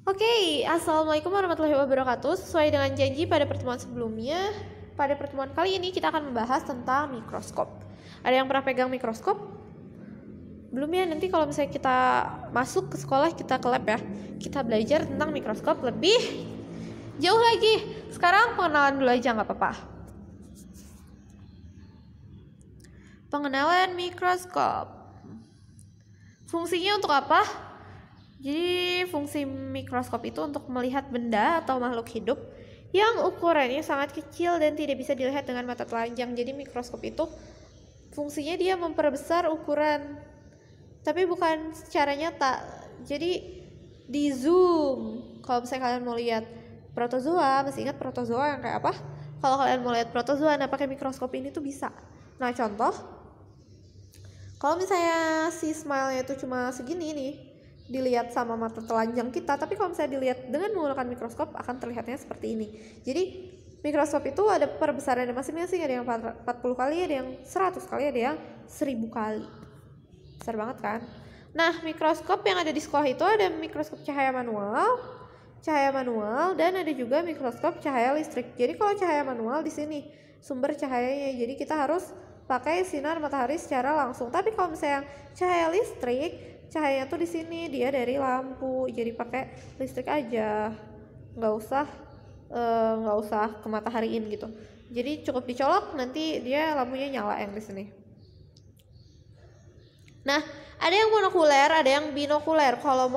Oke, Assalamualaikum warahmatullahi wabarakatuh. Sesuai dengan janji pada pertemuan sebelumnya, pada pertemuan kali ini kita akan membahas tentang mikroskop. Ada yang pernah pegang mikroskop? Belum ya, nanti kalau misalnya kita masuk ke sekolah, kita ke lab ya, kita belajar tentang mikroskop lebih jauh lagi. Sekarang pengenalan dulu aja nggak apa-apa. Pengenalan mikroskop. Fungsinya untuk apa? Jadi fungsi mikroskop itu untuk melihat benda atau makhluk hidup yang ukurannya sangat kecil dan tidak bisa dilihat dengan mata telanjang. Jadi mikroskop itu fungsinya dia memperbesar ukuran, tapi bukan secara nyata. Jadi di zoom. Kalau misalnya kalian mau lihat protozoa, masih ingat protozoa yang kayak apa? Kalau kalian mau lihat protozoa, nah pakai mikroskop ini tuh bisa. Nah contoh, kalau misalnya si smile-nya itu cuma segini nih, dilihat sama mata telanjang kita, tapi kalau misalnya dilihat dengan menggunakan mikroskop akan terlihatnya seperti ini. Jadi mikroskop itu ada perbesarannya masing-masing, ada yang 40 kali, ada yang 100 kali, ada yang 1000 kali. Besar banget kan? Nah, mikroskop yang ada di sekolah itu ada mikroskop cahaya manual, dan ada juga mikroskop cahaya listrik. Jadi kalau cahaya manual di sini sumber cahayanya, jadi kita harus pakai sinar matahari secara langsung. Tapi kalau misalnya cahaya listrik, cahayanya tuh di sini dia dari lampu, jadi pakai listrik aja, nggak usah ke matahariin gitu. Jadi cukup dicolok, nanti dia lampunya nyala yang di sini. Nah, ada yang monokuler, ada yang binokuler. Kalau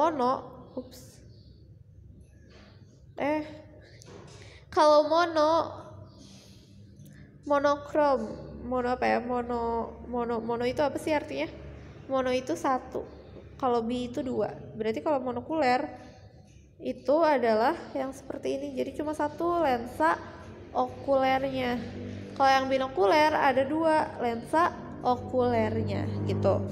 monokrom, mono itu apa sih artinya? Mono itu 1, kalau bi itu 2. Berarti kalau monokuler itu adalah yang seperti ini, jadi cuma 1 lensa okulernya. Kalau yang binokuler ada 2 lensa okulernya gitu.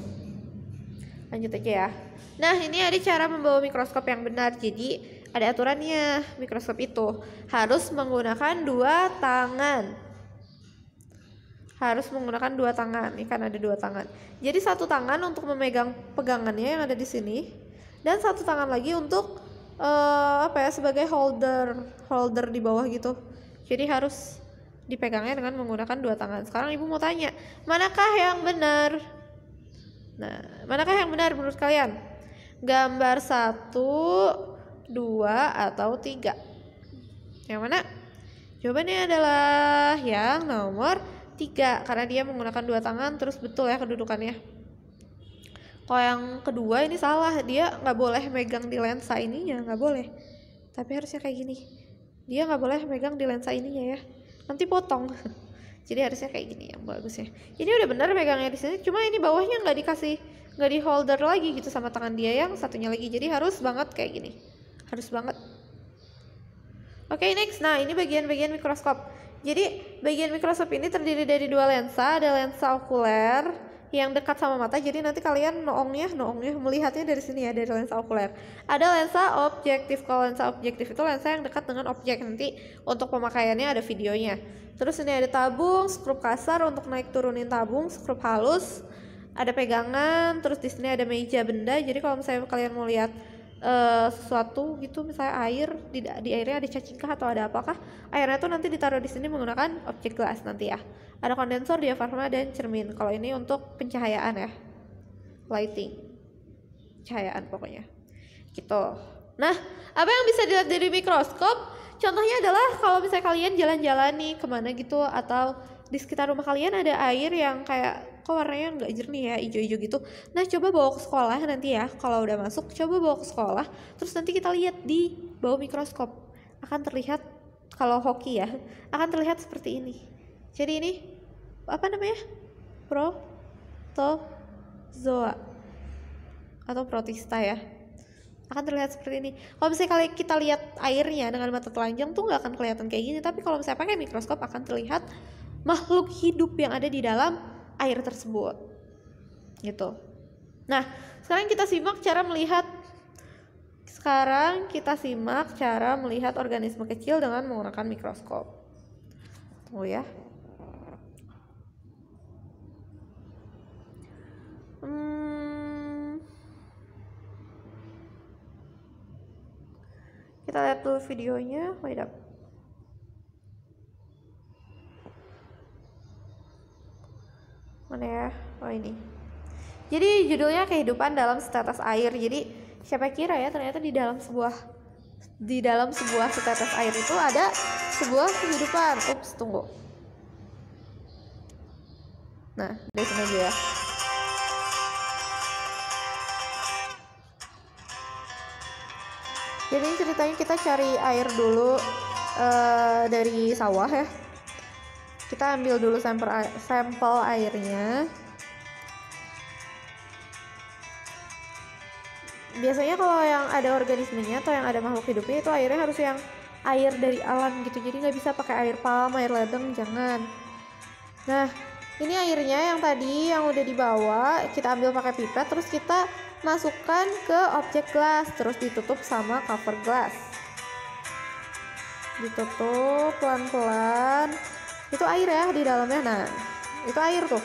Lanjut aja ya. Nah, ini ada cara membawa mikroskop yang benar. Jadi ada aturannya. Mikroskop itu harus menggunakan 2 tangan. Ini kan ada 2 tangan. Jadi 1 tangan untuk memegang pegangannya yang ada di sini, dan 1 tangan lagi untuk sebagai holder di bawah gitu. Jadi harus dipegangnya dengan menggunakan 2 tangan. Sekarang ibu mau tanya, manakah yang benar? Nah, manakah yang benar menurut kalian? Gambar 1, 2, atau 3? Yang mana? Jawabannya adalah yang nomor 3, karena dia menggunakan 2 tangan. Terus betul ya kedudukannya. Kalau yang kedua ini salah, dia nggak boleh megang di lensa ininya, nggak boleh. Tapi harusnya kayak gini, dia nggak boleh megang di lensa ininya ya, nanti potong. Jadi harusnya kayak gini yang bagusnya. Ini udah benar megangnya di sini, cuma ini bawahnya nggak di holder lagi gitu sama tangan dia yang satunya lagi. Jadi harus banget kayak gini, harus banget. Oke, next. Nah, ini bagian-bagian mikroskop. Jadi bagian mikroskop ini terdiri dari 2 lensa. Ada lensa okuler yang dekat sama mata, jadi nanti kalian noongnya melihatnya dari sini ya, dari lensa okuler. Ada lensa objektif. Kalau lensa objektif itu lensa yang dekat dengan objek. Nanti untuk pemakaiannya ada videonya. Terus ini ada tabung, skrup kasar untuk naik turunin tabung, skrup halus, ada pegangan. Terus di sini ada meja benda. Jadi kalau misalnya kalian mau lihat sesuatu gitu, misalnya air, di airnya ada cacingkah atau ada apakah, airnya tuh nanti ditaruh di sini menggunakan objek gelas nanti ya. Ada kondensor, diafragma, dan cermin. Kalau ini untuk pencahayaan ya, lighting, cahayaan pokoknya gitu. Nah, apa yang bisa dilihat dari mikroskop? Contohnya adalah kalau misalnya kalian jalan-jalan nih kemana gitu, atau di sekitar rumah kalian ada air yang kayak kok warnanya nggak jernih ya, hijau-hijau gitu. Nah, coba bawa ke sekolah nanti ya, kalau udah masuk coba bawa ke sekolah, terus nanti kita lihat di bawah mikroskop, akan terlihat, kalau hoki ya, akan terlihat seperti ini. Jadi ini apa namanya? Protozoa atau protista ya, akan terlihat seperti ini. Kalau misalnya kita lihat airnya dengan mata telanjang tuh nggak akan kelihatan kayak gini, tapi kalau misalnya pakai mikroskop akan terlihat makhluk hidup yang ada di dalam air tersebut gitu. Nah, sekarang kita simak cara melihat organisme kecil dengan menggunakan mikroskop. Tunggu ya. Kita lihat dulu videonya. Wait up. Mana ya? Oh ini. Jadi judulnya kehidupan dalam setetes air. Jadi siapa kira ya, ternyata di dalam sebuah setetes air itu ada sebuah kehidupan. Ups, tunggu. Nah, dari sini aja ya. Jadi ceritanya kita cari air dulu dari sawah ya. Kita ambil dulu sampel airnya. Biasanya kalau yang ada organismenya atau yang ada makhluk hidupnya itu airnya harus yang air dari alam gitu. Jadi nggak bisa pakai air palm, air ledeng, jangan. Nah, ini airnya yang tadi yang udah dibawa, kita ambil pakai pipet, terus kita masukkan ke objek gelas, terus ditutup sama cover gelas. Ditutup pelan-pelan. Itu air ya di dalamnya. Nah, itu air tuh.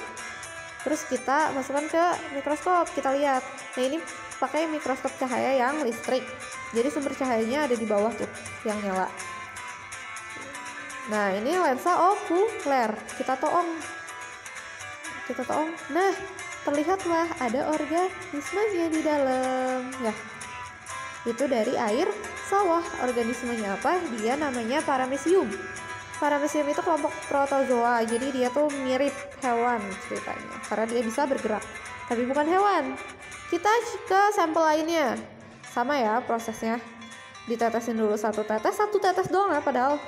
Terus kita masukkan ke mikroskop, kita lihat. Nah, ini pakai mikroskop cahaya yang listrik. Jadi sumber cahayanya ada di bawah tuh yang nyala. Nah, ini lensa okuler. Kita toong. Nah, terlihatlah ada organismenya di dalam. Ya, itu dari air sawah. Organismenya apa? Dia namanya Paramecium. Paramecium itu kelompok protozoa. Jadi dia tuh mirip hewan ceritanya, karena dia bisa bergerak. Tapi bukan hewan. Kita ke sampel lainnya. Sama ya prosesnya. Ditetesin dulu satu tetes doang ya padahal.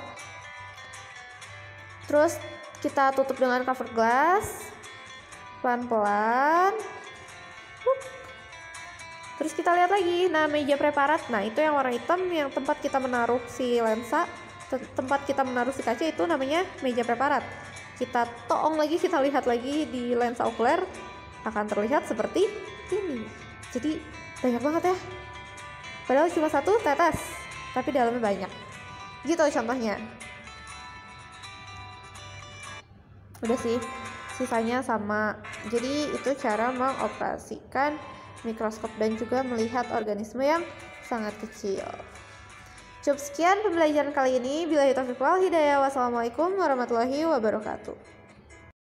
Terus kita tutup dengan cover glass. Pelan-pelan. Terus kita lihat lagi. Nah, meja preparat. Nah, itu yang warna hitam yang tempat kita menaruh si lensa, tempat kita menaruh si kaca, itu namanya meja preparat. Kita toong lagi, kita lihat lagi di lensa okuler, akan terlihat seperti ini. Jadi banyak banget ya. Padahal cuma satu tetes, tapi dalamnya banyak. Gitu contohnya. Udah sih, sisanya sama. Jadi itu cara mengoperasikan mikroskop dan juga melihat organisme yang sangat kecil. Cukup sekian pembelajaran kali ini. Billahi taufiq wal hidayah. Wassalamualaikum warahmatullahi wabarakatuh.